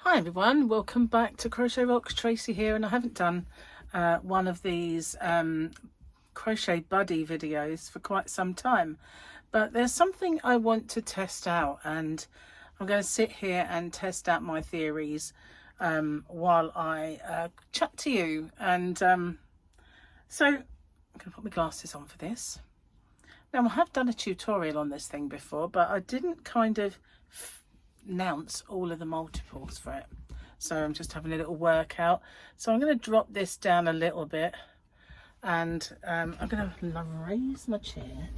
Hi everyone, welcome back to Crochet Rocks. Tracy here, and I haven't done one of these crochet buddy videos for quite some time, but there's something I want to test out, and I'm going to sit here and test out my theories while I chat to you. And so I'm going to put my glasses on for this. Now, I have done a tutorial on this thing before, but I didn't kind of announce all of the multiples for it, so I'm just having a little workout. So I'm going to drop this down a little bit, and I'm going to raise my chair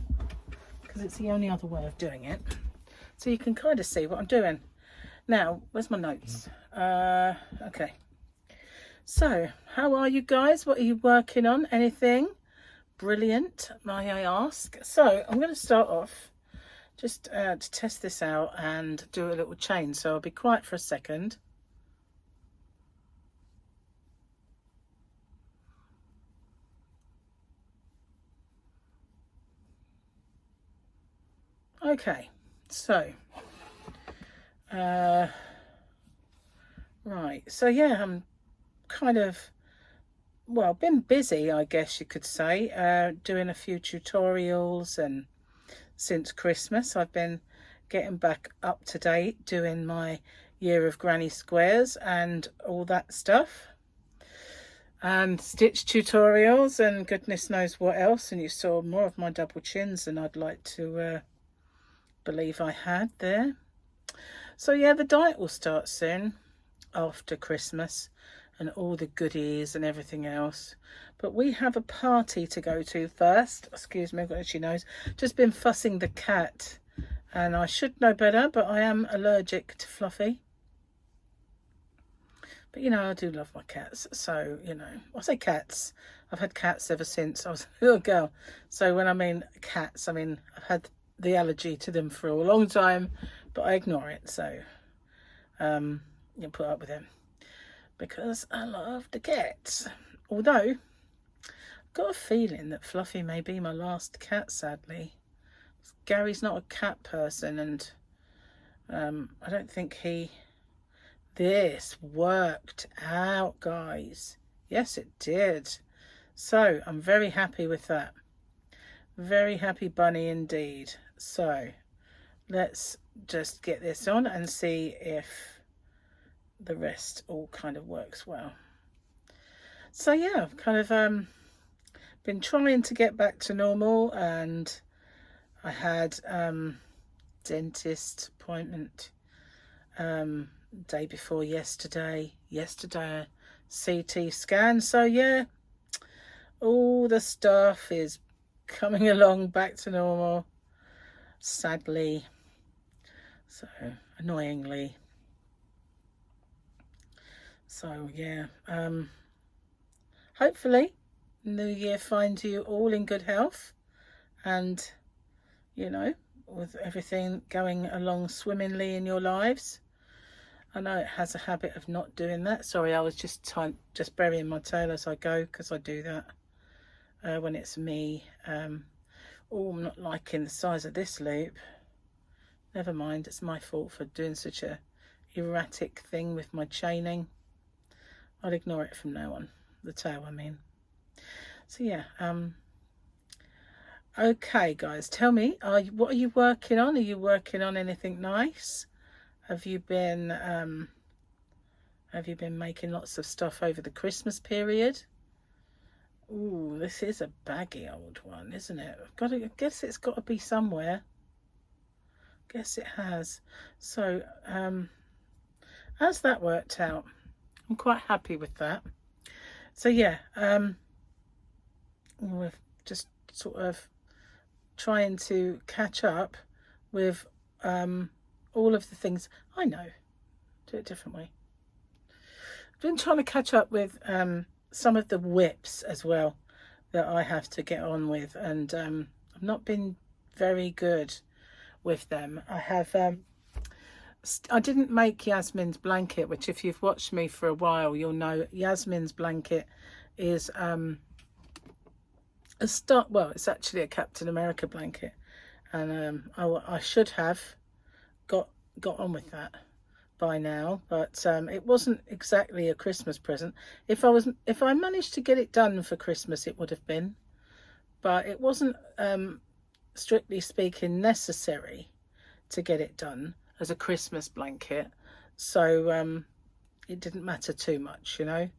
because it's the only other way of doing it, so you can kind of see what I'm doing. Now, where's my notes? Okay, so how are you guys? What are you working on? Anything brilliant, may I ask? So I'm going to start off just to test this out and do a little chain, so I'll be quiet for a second. Okay, so right, so yeah, I'm kind of, well, been busy, I guess you could say, doing a few tutorials, and since Christmas I've been getting back up to date doing my year of granny squares and all that stuff, and stitch tutorials and goodness knows what else. And you saw more of my double chins than I'd like to believe I had there. So yeah, the diet will start soon after Christmas and all the goodies and everything else, but we have a party to go to first. Excuse me, I've got itchy nose. Just been fussing the cat, and I should know better, but I am allergic to Fluffy. But you know, I do love my cats, so you know, I say cats, I've had cats ever since I was a little girl. So when I mean cats, I mean I've had the allergy to them for a long time, but I ignore it, so you put up with them because I love the cats. Although I've got a feeling that Fluffy may be my last cat, sadly. Gary's not a cat person, and I don't think this worked out, guys. Yes, it did. So I'm very happy with that. Very happy bunny indeed. So let's just get this on and see if the rest all kind of works well. So yeah, I've kind of been trying to get back to normal, and I had dentist appointment day before yesterday CT scan. So yeah, all the stuff is coming along back to normal, sadly, so annoyingly. So yeah, hopefully New Year finds you all in good health, and you know, with everything going along swimmingly in your lives. I know it has a habit of not doing that. Sorry, I was just burying my tail as I go, because I do that when it's me. Oh, I'm not liking the size of this loop. Never mind, it's my fault for doing such a erratic thing with my chaining. I'll ignore it from now on, the tail I mean. So yeah, okay guys, tell me, what are you working on? Are you working on anything nice? Have you been making lots of stuff over the Christmas period? Ooh, this is a baggy old one, isn't it? I guess it's got to be somewhere. Guess it has. So as that worked out, I'm quite happy with that. So yeah, we're just sort of trying to catch up with all of the things. I know, do it a different way. I've been trying to catch up with some of the WIPs as well that I have to get on with, and I've not been very good with them. I have I didn't make Yasmin's blanket, which if you've watched me for a while, you'll know Yasmin's blanket is well, it's actually a Captain America blanket, and I should have got on with that, by now, but it wasn't exactly a Christmas present. If I managed to get it done for Christmas, it would have been, but it wasn't strictly speaking necessary to get it done as a Christmas blanket, so it didn't matter too much, you know.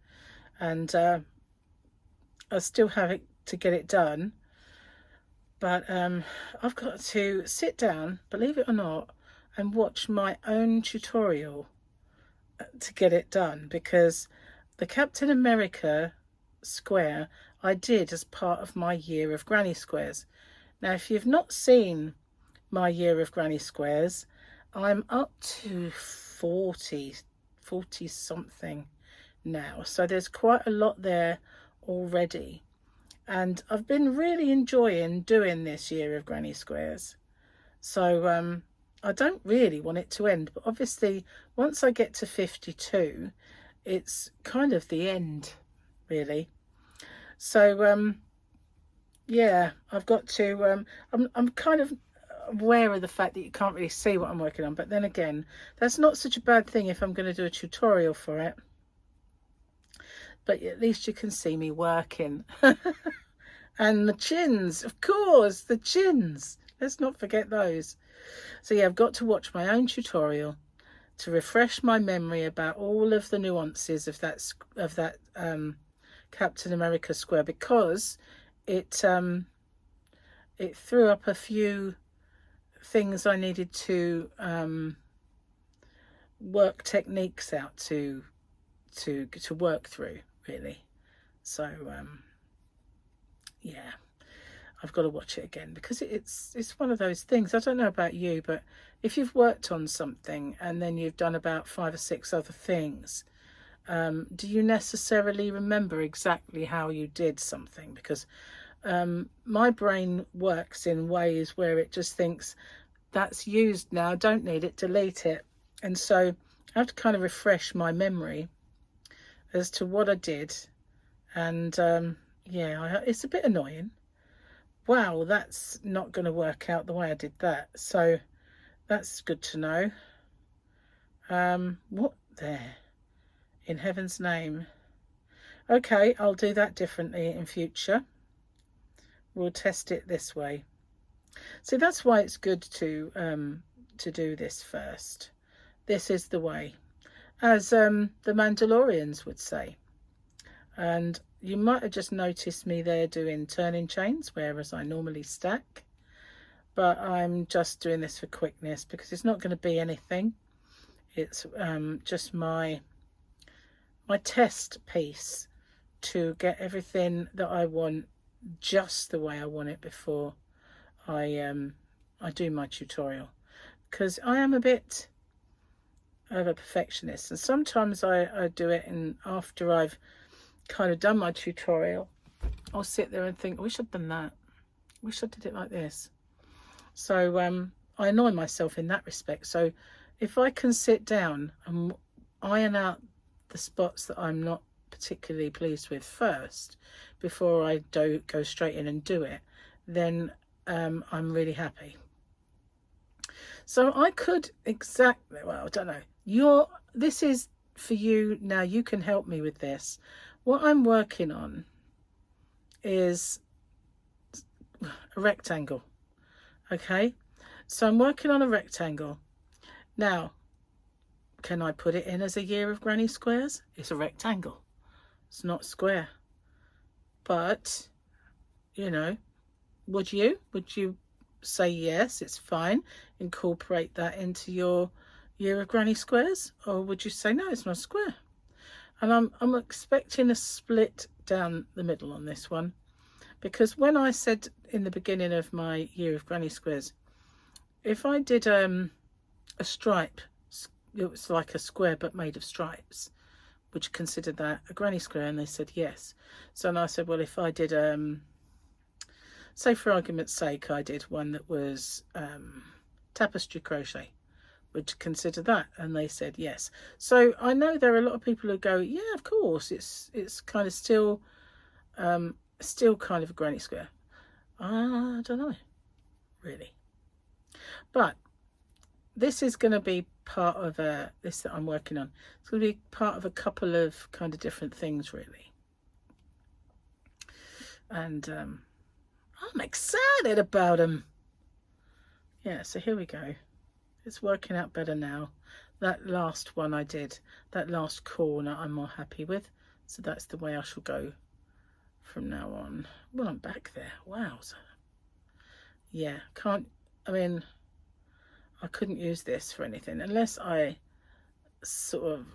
And I still have it to get it done, but I've got to sit down, believe it or not, and watch my own tutorial to get it done, because the Captain America square I did as part of my year of granny squares. Now, if you've not seen my year of granny squares, I'm up to 40 something now, so there's quite a lot there already, and I've been really enjoying doing this year of granny squares. So I don't really want it to end, but obviously once I get to 52, it's kind of the end, really. So yeah, I've got to I'm kind of aware of the fact that you can't really see what I'm working on, but then again, that's not such a bad thing if I'm going to do a tutorial for it, but at least you can see me working. And the chins, of course, the chins, let's not forget those. So yeah, I've got to watch my own tutorial to refresh my memory about all of the nuances of that Captain America square, because it threw up a few things I needed to work techniques out to work through, really. So yeah, I've got to watch it again, because it's one of those things. I don't know about you, but if you've worked on something and then you've done about 5 or 6 other things, do you necessarily remember exactly how you did something? Because my brain works in ways where it just thinks, that's used now, don't need it, delete it. And so I have to kind of refresh my memory as to what I did. And yeah, it's a bit annoying. Wow, that's not going to work out the way I did that. So that's good to know. What there? In heaven's name. Okay, I'll do that differently in future. We'll test it this way. So that's why it's good to do this first. This is the way, as the Mandalorians would say. And you might have just noticed me there doing turning chains, whereas I normally stack. But I'm just doing this for quickness, because it's not going to be anything. It's just my test piece to get everything that I want just the way I want it before I do my tutorial, because I am a bit of a perfectionist, and sometimes I do it, and after I've kind of done my tutorial, I'll sit there and think, I wish I'd done that, I wish I did it like this. So I annoy myself in that respect. So if I can sit down and iron out the spots that I'm not particularly pleased with first before I go straight in and do it, then I'm really happy. So I could exactly, well, I don't know, this is for you now. You can help me with this. What I'm working on is a rectangle. Okay, so I'm working on a rectangle. Now, can I put it in as a year of granny squares? It's a rectangle, it's not square. But you know, would you say yes, it's fine, incorporate that into your year of granny squares? Or would you say no, it's not a square? And I'm expecting a split down the middle on this one, because when I said in the beginning of my year of granny squares, if I did a stripe, it was like a square but made of stripes, would you consider that a granny square? And they said yes. So and I said, well, if I did say for argument's sake, I did one that was tapestry crochet, would you consider that? And they said yes. So I know there are a lot of people who go, yeah, of course, it's kind of still kind of a granny square. I don't know, really. But this is going to be part of this that I'm working on. It's going to be part of a couple of kind of different things, really. And I'm excited about them. Yeah, so here we go. It's working out better now. That last one I did, that last corner, I'm more happy with. So that's the way I shall go from now on. Well, I'm back there. Wow. Yeah, I mean, I couldn't use this for anything unless I sort of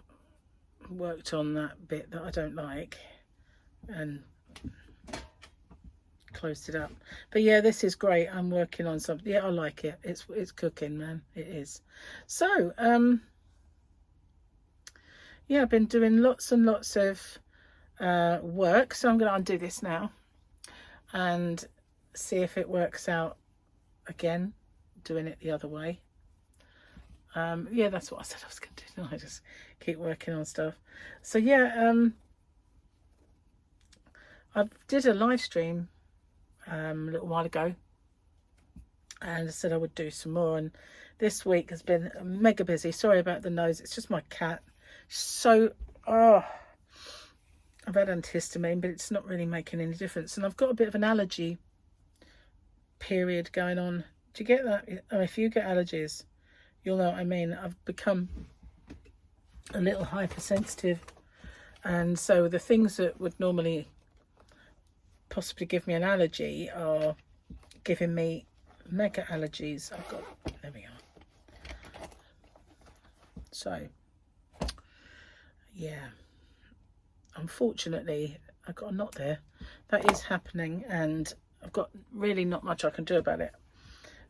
worked on that bit that I don't like and closed it up. But yeah, this is great. I'm working on something. Yeah, I like it. It's cooking, man. It is. So yeah, I've been doing lots and lots of work, so I'm going to undo this now and see if it works out again, doing it the other way. Yeah, that's what I said I was going to do. I just keep working on stuff. So yeah, I did a live stream a little while ago, and I said I would do some more, and this week has been mega busy. Sorry about the nose, it's just my cat. So I've had antihistamine, but it's not really making any difference, and I've got a bit of an allergy period going on. Do you get that? I mean, if you get allergies, you'll know what I mean. I've become a little hypersensitive, and so the things that would normally possibly give me an allergy are giving me mega allergies. There we are. So yeah, unfortunately I got a knot there. That is happening, and I've got really not much I can do about it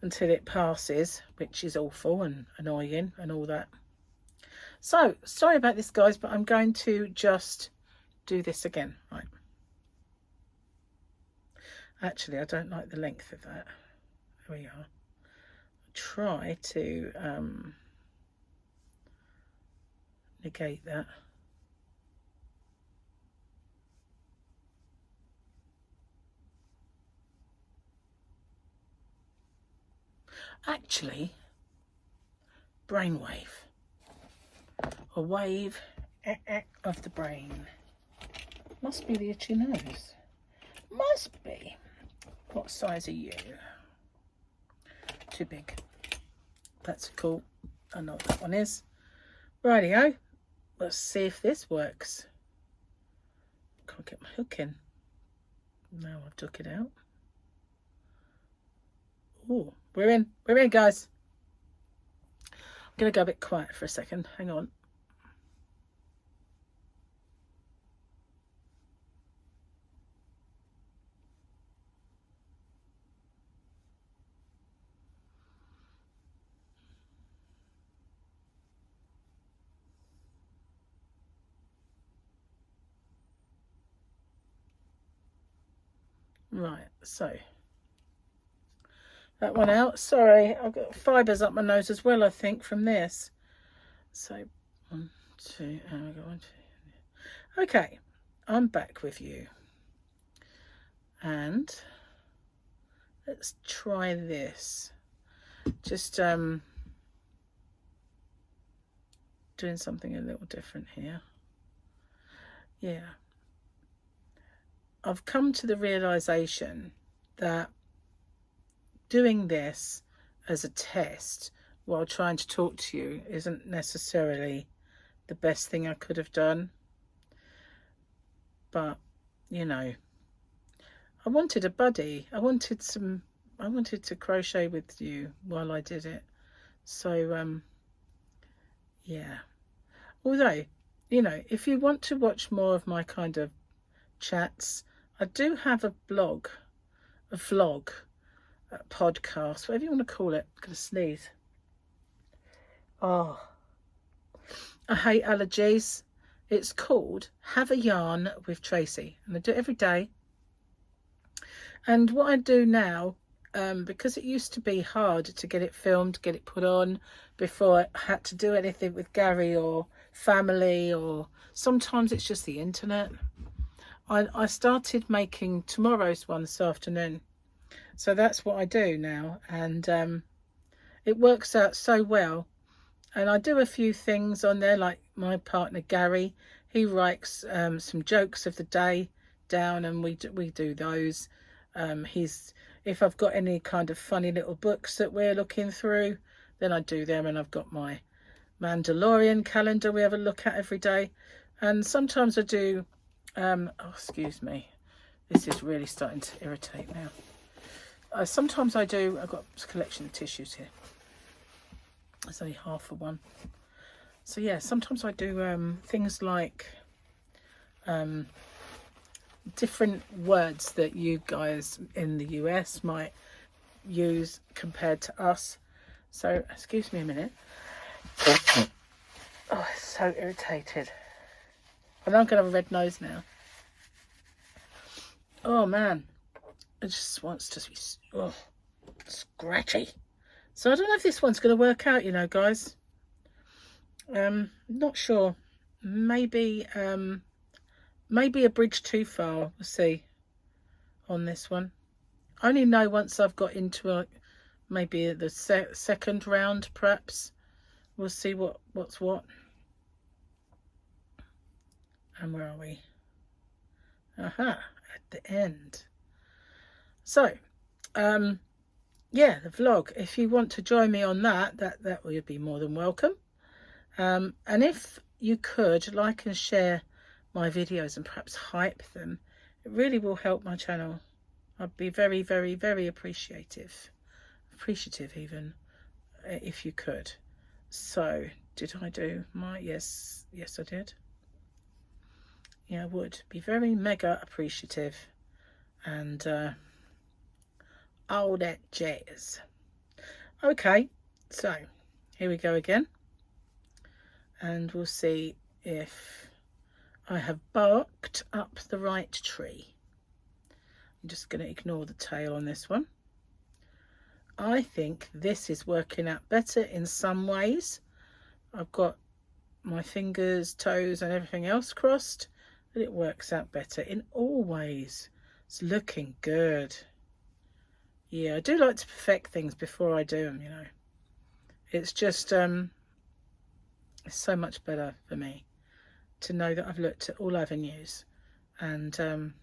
until it passes, which is awful and annoying and all that. So sorry about this, guys, but I'm going to just do this again. Right, actually I don't like the length of that. There we are. Try to negate that. Actually, brainwave, a wave of the brain. Must be the itchy nose. Must be. What size are you? Too big. That's cool. I know what that one is. Rightio. Let's see if this works. Can't get my hook in. Now I've took it out. Oh, we're in, guys. I'm gonna go a bit quiet for a second. Hang on. Right, so that one out. Sorry, I've got fibres up my nose as well, I think, from this. So 1, 2, and we go 1, 2. Okay, I'm back with you, and let's try this. Just doing something a little different here. Yeah, I've come to the realization that doing this as a test while trying to talk to you isn't necessarily the best thing I could have done. But, you know, I wanted a buddy. I wanted to crochet with you while I did it. So, yeah. Although, you know, if you want to watch more of my kind of chats, I do have a vlog, a podcast, whatever you want to call it. I'm gonna sneeze. Oh, I hate allergies. It's called Have a Yarn with Tracy, and I do it every day. And what I do now, because it used to be hard to get it filmed, get it put on before I had to do anything with Gary or family, or sometimes it's just the internet. I started making tomorrow's one this afternoon. So that's what I do now, and it works out so well. And I do a few things on there, like my partner Gary, he writes some jokes of the day down, and we do those. If I've got any kind of funny little books that we're looking through, then I do them. And I've got my Mandalorian calendar we have a look at every day. And sometimes I do oh, excuse me, this is really starting to irritate now. Sometimes I do, I've got a collection of tissues here. There's only half of one. So yeah, sometimes I do things like different words that you guys in the US might use compared to us. So excuse me a minute. Oh, it's so irritated. And I'm gonna have a red nose now. Oh man, it just wants to be scratchy. So I don't know if this one's going to work out, you know, guys. Not sure. Maybe a bridge too far. We'll see on this one. I only know once I've got into maybe the second round, perhaps. We'll see what's what. And where are we? Aha, at the end. So, yeah, the vlog. If you want to join me on that would be more than welcome. And if you could like and share my videos and perhaps hype them, it really will help my channel. I'd be very, very, very appreciative even, if you could. So, did I do my, yes I did. Yeah, I would be very mega appreciative, and all that jazz. Okay, so here we go again, and we'll see if I have barked up the right tree. I'm just going to ignore the tail on this one. I think this is working out better in some ways. I've got my fingers, toes and everything else crossed, but it works out better in all ways. It's looking good. Yeah, I do like to perfect things before I do them, you know. It's just, it's so much better for me to know that I've looked at all avenues and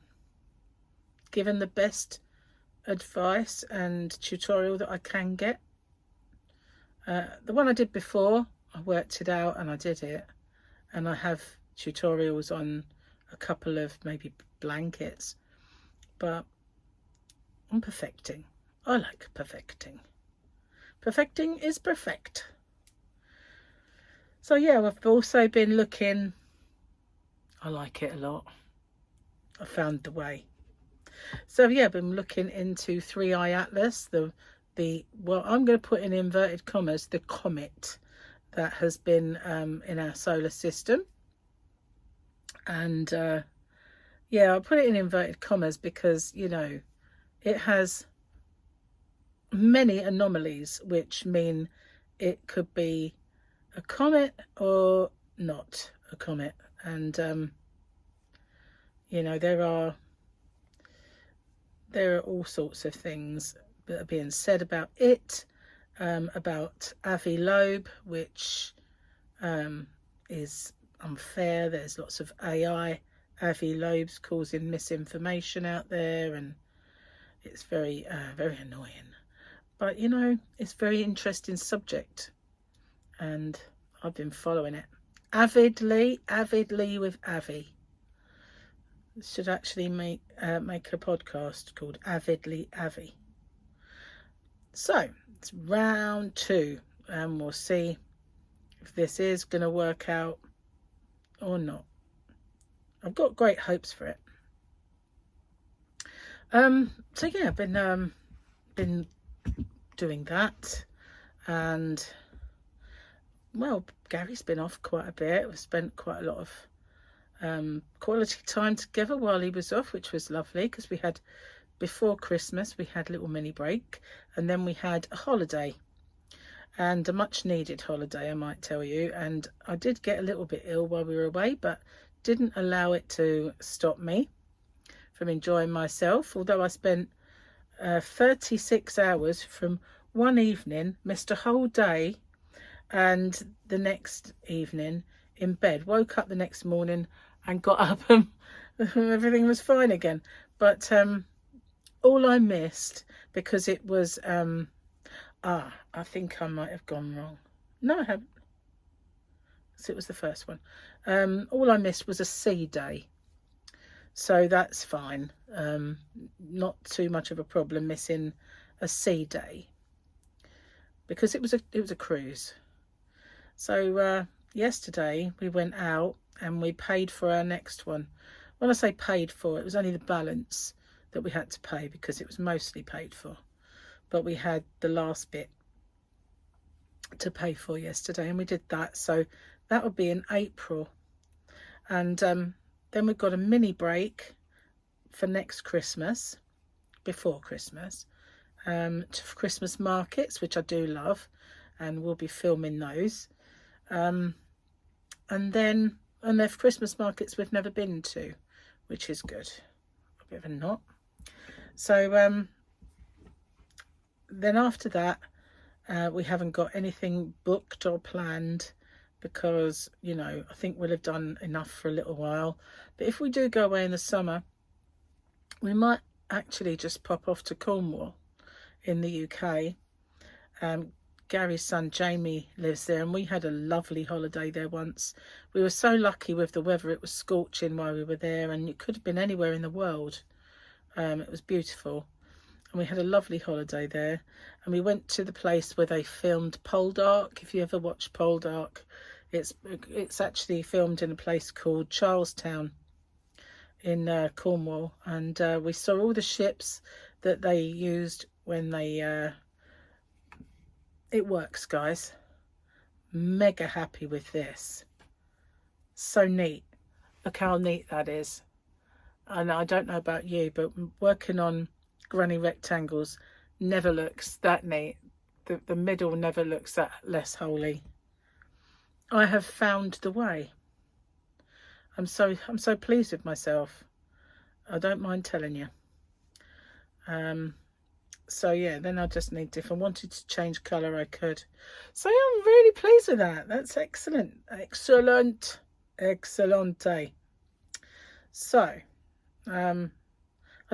given the best advice and tutorial that I can get. The one I did before, I worked it out and I did it. And I have tutorials on a couple of maybe blankets. But I'm perfecting. I like perfecting. Perfecting is perfect. So yeah, I've also been looking. I like it a lot. I found the way. So yeah, I've been looking into 3i Atlas, well, I'm going to put in inverted commas, the comet that has been in our solar system. And yeah, I'll put it in inverted commas because, you know, it has many anomalies, which mean it could be a comet or not a comet. And you know, there are all sorts of things that are being said about it, about Avi Loeb, which is unfair. There's lots of AI Avi Loebs causing misinformation out there, and it's very very annoying. But you know, it's a very interesting subject, and I've been following it avidly with Avi. Should actually make a podcast called Avidly Avi. So it's round 2, and we'll see if this is going to work out or not. I've got great hopes for it. So yeah, I've been doing that, and well, Gary's been off quite a bit. We've spent quite a lot of quality time together while he was off, which was lovely, because we had, before Christmas, we had a little mini break, and then we had a holiday, and a much needed holiday, I might tell you. And I did get a little bit ill while we were away, but didn't allow it to stop me from enjoying myself, although I spent 36 hours from one evening, missed a whole day, And the next evening in bed, woke up the next morning and got up and everything was fine again. But all I missed, because it was I think I might have gone wrong. No, I haven't. So it was the first one. All I missed was a C day, so that's fine. Not too much of a problem missing a C day, because it was a cruise. So yesterday we went out and we paid for our next one. When I say paid for, it was only the balance that we had to pay, because it was mostly paid for, but we had the last bit to pay for yesterday, and we did that. So that would be in April, and then we've got a mini break for next Christmas, before Christmas, to Christmas markets, which I do love, and we'll be filming those. And they're Christmas markets we've never been to, which is good. A bit of a knot. So then after that, we haven't got anything booked or planned, because, you know, I think we'll have done enough for a little while. But if we do go away in the summer, we might actually just pop off to Cornwall in the UK. Gary's son Jamie lives there, and we had a lovely holiday there once. We were so lucky with the weather. It was scorching while we were there, and it could have been anywhere in the world. It was beautiful, and we had a lovely holiday there. And we went to the place where they filmed Poldark. If you ever watched Poldark, it's actually filmed in a place called Charlestown in Cornwall, and we saw all the ships that they used when they it works, guys. Mega happy with this. So neat. Look how neat that is. And I don't know about you, but working on granny rectangles never looks that neat. The middle never looks that less holy. I have found the way. I'm so pleased with myself. I don't mind telling you. So yeah, then I just need to, if I wanted to change colour, I could. So yeah, I'm really pleased with that. That's excellent. Excellent. Excellente. So, I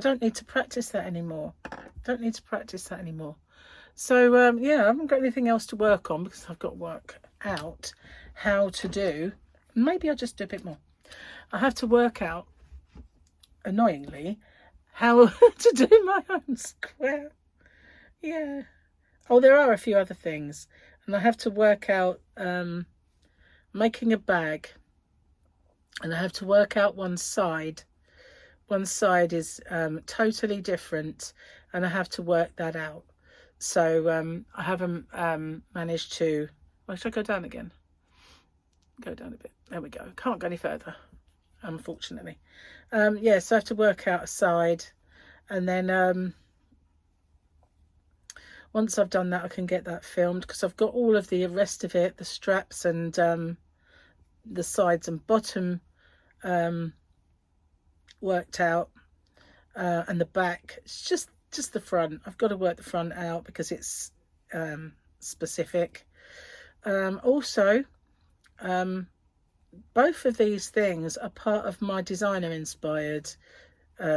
don't need to practice that anymore. So yeah, I haven't got anything else to work on, because I've got to work out how to do. Maybe I'll just do a bit more. I have to work out, annoyingly, how to do my own square. Yeah. Oh, there are a few other things, and I have to work out making a bag, and I have to work out one side. One side is totally different, and I have to work that out. So I haven't managed to. Well, should I go down again? Go down a bit. There we go. Can't go any further, unfortunately. Yeah, so I have to work out a side, and then once I've done that, I can get that filmed, because I've got all of the rest of it, the straps and the sides and bottom worked out, and the back. It's just the front. I've got to work the front out because it's specific. Also, both of these things are part of my designer inspired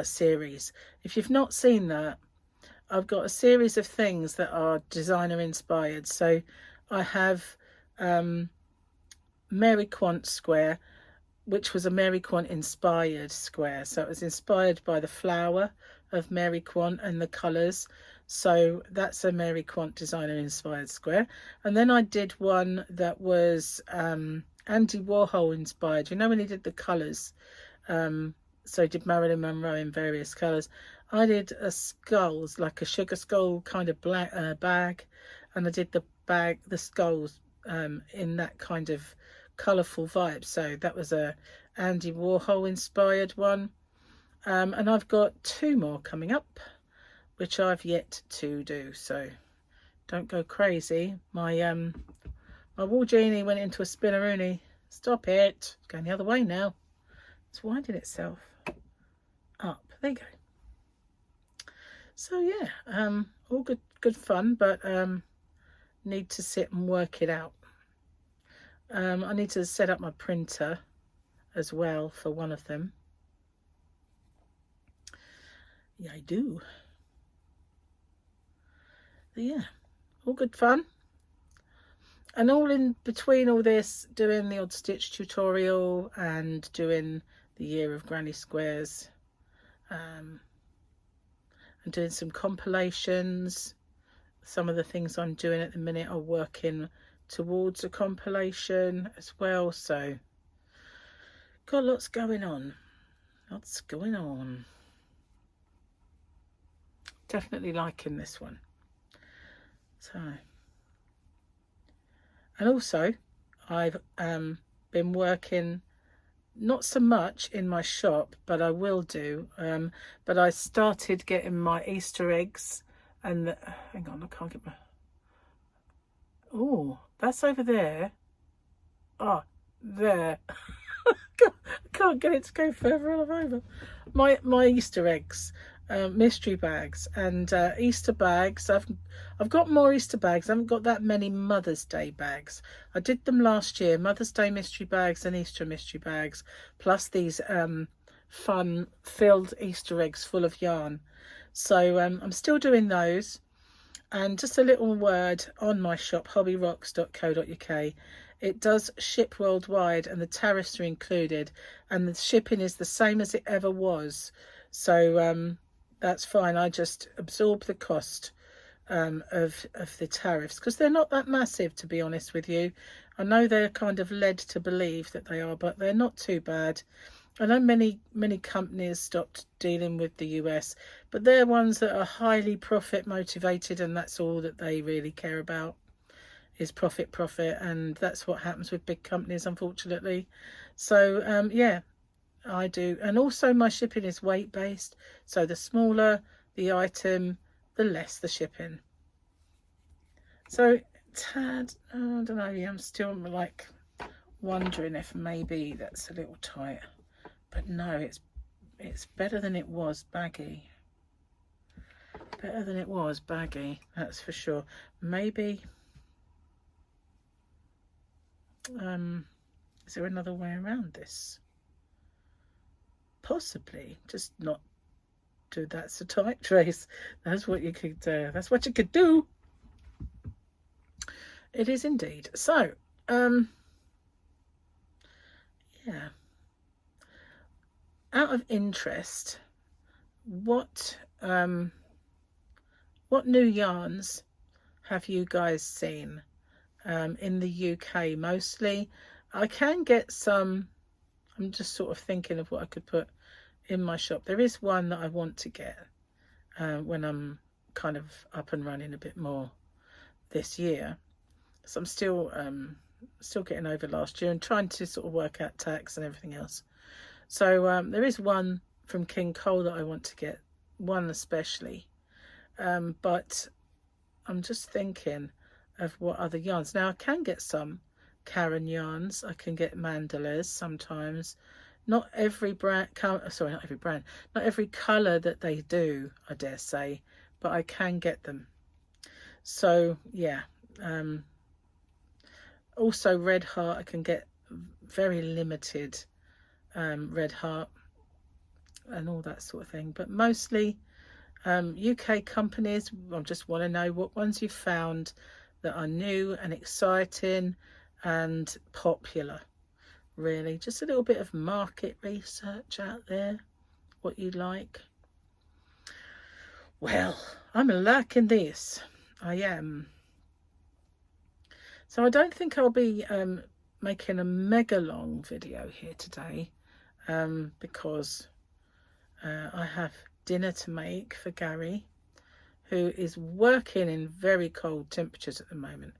series. If you've not seen that, I've got a series of things that are designer inspired. So I have Mary Quant square, which was a Mary Quant inspired square. So it was inspired by the flower of Mary Quant and the colours. So that's a Mary Quant designer inspired square. And then I did one that was Andy Warhol inspired. You know, when he did the colours, so he did Marilyn Monroe in various colours. I did a skulls, like a sugar skull kind of black bag, and I did the skulls in that kind of colourful vibe. So that was a Andy Warhol inspired one, and I've got 2 more coming up, which I've yet to do. So don't go crazy. My wall genie went into a spinneroonie. Stop it. It's going the other way now. It's winding itself up. There you go. So yeah, all good fun, but need to sit and work it out. I need to set up my printer as well for one of them. Yeah, I do. But yeah, all good fun. And all in between all this, doing the odd stitch tutorial and doing the Year of Granny Squares, and doing some compilations. Some of the things I'm doing at the minute are working towards a compilation as well, so got lots going on. Lots going on. Definitely liking this one. So, and also I've been working not so much in my shop, but I will do. But I started getting my Easter eggs, and hang on, I can't get my. Oh, that's over there. Oh, there. I can't get it to go further over. My Easter eggs, mystery bags, and Easter bags. I've got more Easter bags. I haven't got that many Mother's Day bags. I did them last year. Mother's Day mystery bags and Easter mystery bags, plus these fun filled Easter eggs full of yarn. So I'm still doing those. And just a little word on my shop, hobbyrocks.co.uk. It does ship worldwide and the tariffs are included, and the shipping is the same as it ever was. So that's fine. I just absorb the cost of the tariffs, because they're not that massive, to be honest with you. I know they're kind of led to believe that they are, but they're not too bad. I know many companies stopped dealing with the US, but they're ones that are highly profit motivated, and that's all that they really care about is profit, and that's what happens with big companies, unfortunately. So yeah, I do. And also my shipping is weight based, so the smaller the item, the less the shipping. So tad, I don't know, yeah, I'm still like wondering if maybe that's a little tight. But no, it's better than it was baggy. Better than it was baggy, that's for sure. Maybe, is there another way around this? Possibly, just not do that's a tight trace. That's what you could do. That's what you could do. It is indeed. So, yeah. Out of interest, what new yarns have you guys seen in the UK mostly? I can get some. I'm just sort of thinking of what I could put in my shop. There is one that I want to get when I'm kind of up and running a bit more this year. So I'm still getting over last year and trying to sort of work out tax and everything else. So there is one from King Cole that I want to get, one especially. But I'm just thinking of what other yarns. Now I can get some Karen yarns. I can get mandalas sometimes. Not every brand, sorry, not every brand, not every colour that they do, I dare say, but I can get them. So yeah. Also Red Heart, I can get very limited Red Heart and all that sort of thing, but mostly UK companies. I just want to know what ones you've found that are new and exciting and popular. Really, just a little bit of market research out there, what you like. Well, I'm liking this. I am. So I don't think I'll be making a mega long video here today because I have dinner to make for Gary, who is working in very cold temperatures at the moment.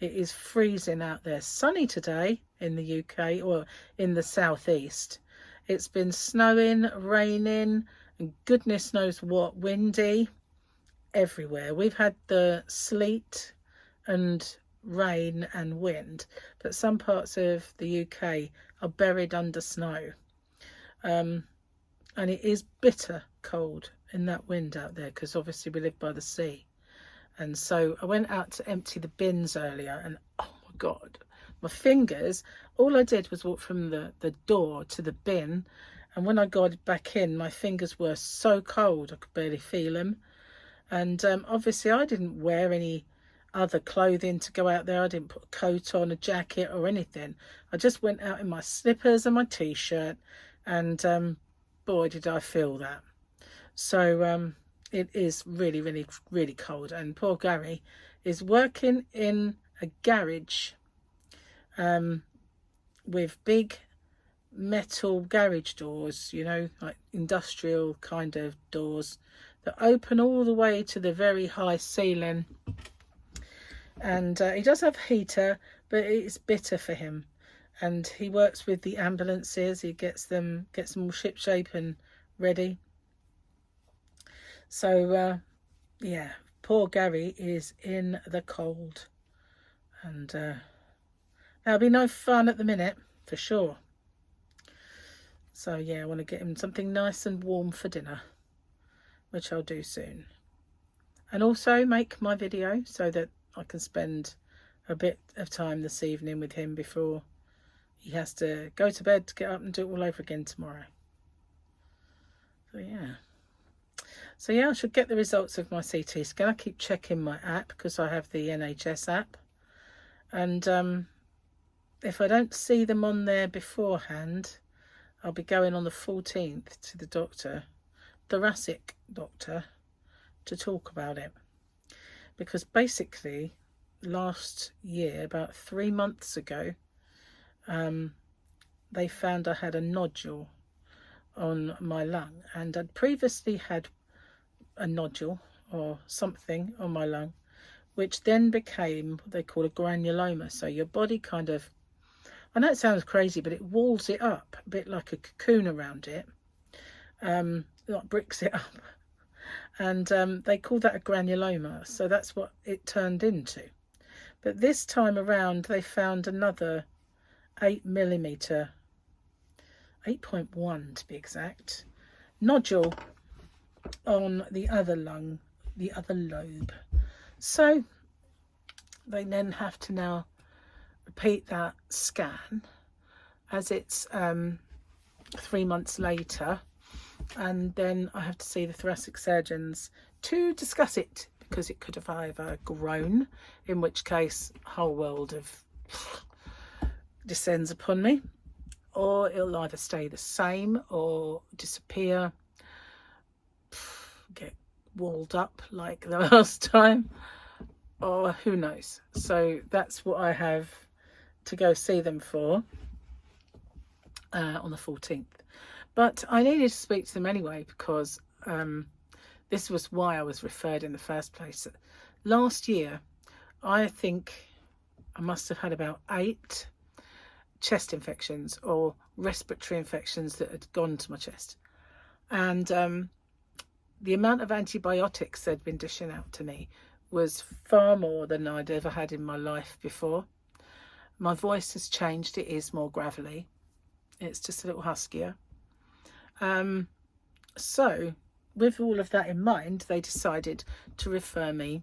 It is freezing out there. Sunny today in the UK, or in the southeast. It's been snowing, raining, and goodness knows what, windy everywhere. We've had the sleet and rain and wind, but some parts of the UK are buried under snow. And it is bitter cold in that wind out there, because obviously we live by the sea. And so I went out to empty the bins earlier, and oh my God, My fingers, all I did was walk from the door to the bin, and when I got back in, my fingers were so cold I could barely feel them. And obviously I didn't wear any other clothing to go out there. I didn't put a coat on, a jacket or anything. I just went out in my slippers and my t-shirt, and boy did I feel that. So it is really, really, really cold, and poor Gary is working in a garage with big metal garage doors, you know, like industrial kind of doors that open all the way to the very high ceiling. And he does have a heater, but it's bitter for him. And he works with the ambulances. He gets them all ship shape and ready. So yeah, poor Gary is in the cold, and that'll be no fun at the minute for sure. So yeah, I want to get him something nice and warm for dinner, which I'll do soon. And also make my video so that I can spend a bit of time this evening with him before he has to go to bed to get up and do it all over again tomorrow. So yeah, I should get the results of my CT scan. I keep checking my app because I have the NHS app. And if I don't see them on there beforehand, I'll be going on the 14th to the doctor, thoracic doctor, to talk about it. Because basically last year, about 3 months ago, they found I had a nodule on my lung, and I'd previously had a nodule or something on my lung, which then became what they call a granuloma. So your body kind of, I know it sounds crazy, but it walls it up a bit like a cocoon around it, like bricks it up. And they call that a granuloma. So that's what it turned into. But this time around, they found another 8mm, 8.1 to be exact, nodule on the other lung, the other lobe. So they then have to now repeat that scan, as it's 3 months later, and then I have to see the thoracic surgeons to discuss it, because it could have either grown, in which case whole world of descends upon me, or it'll either stay the same or disappear, get walled up like the last time, or who knows. So that's what I have to go see them for on the 14th. But I needed to speak to them anyway, because this was why I was referred in the first place. Last year, I think I must have had about 8 chest infections or respiratory infections that had gone to my chest. And the amount of antibiotics they'd been dishing out to me was far more than I'd ever had in my life before. My voice has changed. It is more gravelly. It's just a little huskier. So with all of that in mind, they decided to refer me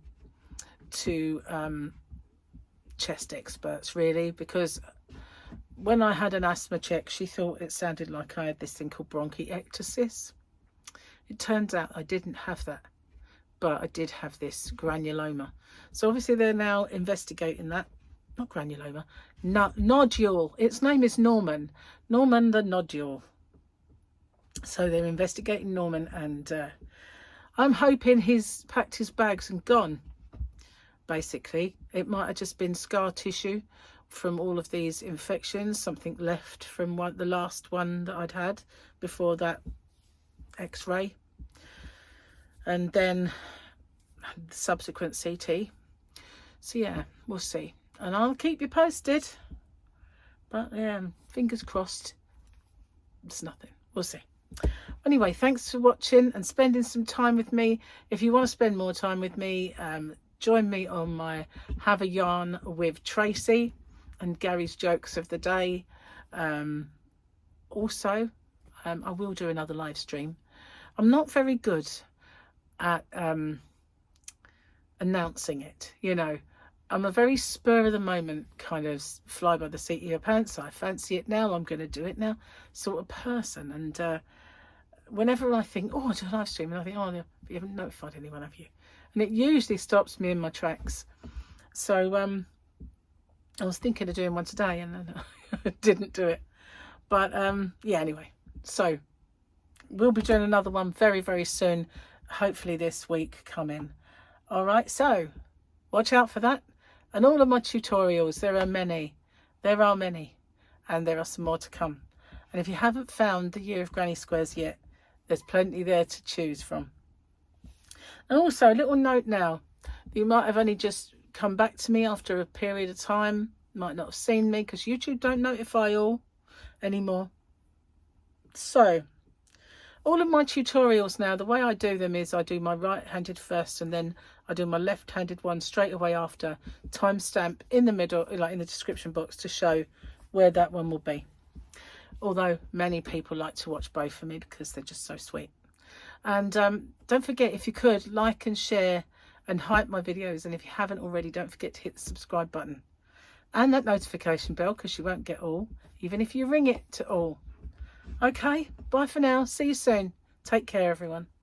to chest experts, really, because when I had an asthma check, she thought it sounded like I had this thing called bronchiectasis. It turns out I didn't have that, but I did have this granuloma. So obviously they're now investigating that. Not granuloma, nodule. Its name is Norman the nodule. So they're investigating Norman, and I'm hoping he's packed his bags and gone. Basically, it might have just been scar tissue from all of these infections, something left from the last one that I'd had before that x-ray, and then the subsequent CT. So yeah, we'll see, and I'll keep you posted. But yeah, fingers crossed it's nothing. We'll see. Anyway, thanks for watching and spending some time with me. If you want to spend more time with me, join me on my Have a Yarn with Tracy and Gary's Jokes of the Day. Also, I will do another live stream. I'm not very good at announcing it, you know. I'm a very spur of the moment kind of fly by the seat of your pants. I fancy it now, I'm going to do it now sort of person. And whenever I think, oh, I'll do a live stream, and I think, oh, you haven't notified anyone, have you? And it usually stops me in my tracks. So I was thinking of doing one today, and then I didn't do it. But yeah, anyway, so we'll be doing another one very, very soon. Hopefully this week coming. All right, so watch out for that. And all of my tutorials, there are many, and there are some more to come. And if you haven't found the Year of Granny Squares yet, there's plenty there to choose from. And also a little note now, you might have only just come back to me after a period of time, might not have seen me because YouTube don't notify all anymore. So all of my tutorials now, the way I do them is I do my right-handed first, and then I do my left-handed one straight away after, timestamp in the middle, like in the description box, to show where that one will be. Although many people like to watch both of me because they're just so sweet. And don't forget, if you could, like and share and hype my videos. And if you haven't already, don't forget to hit the subscribe button and that notification bell, because you won't get all, even if you ring it to all. Okay, bye for now. See you soon. Take care, everyone.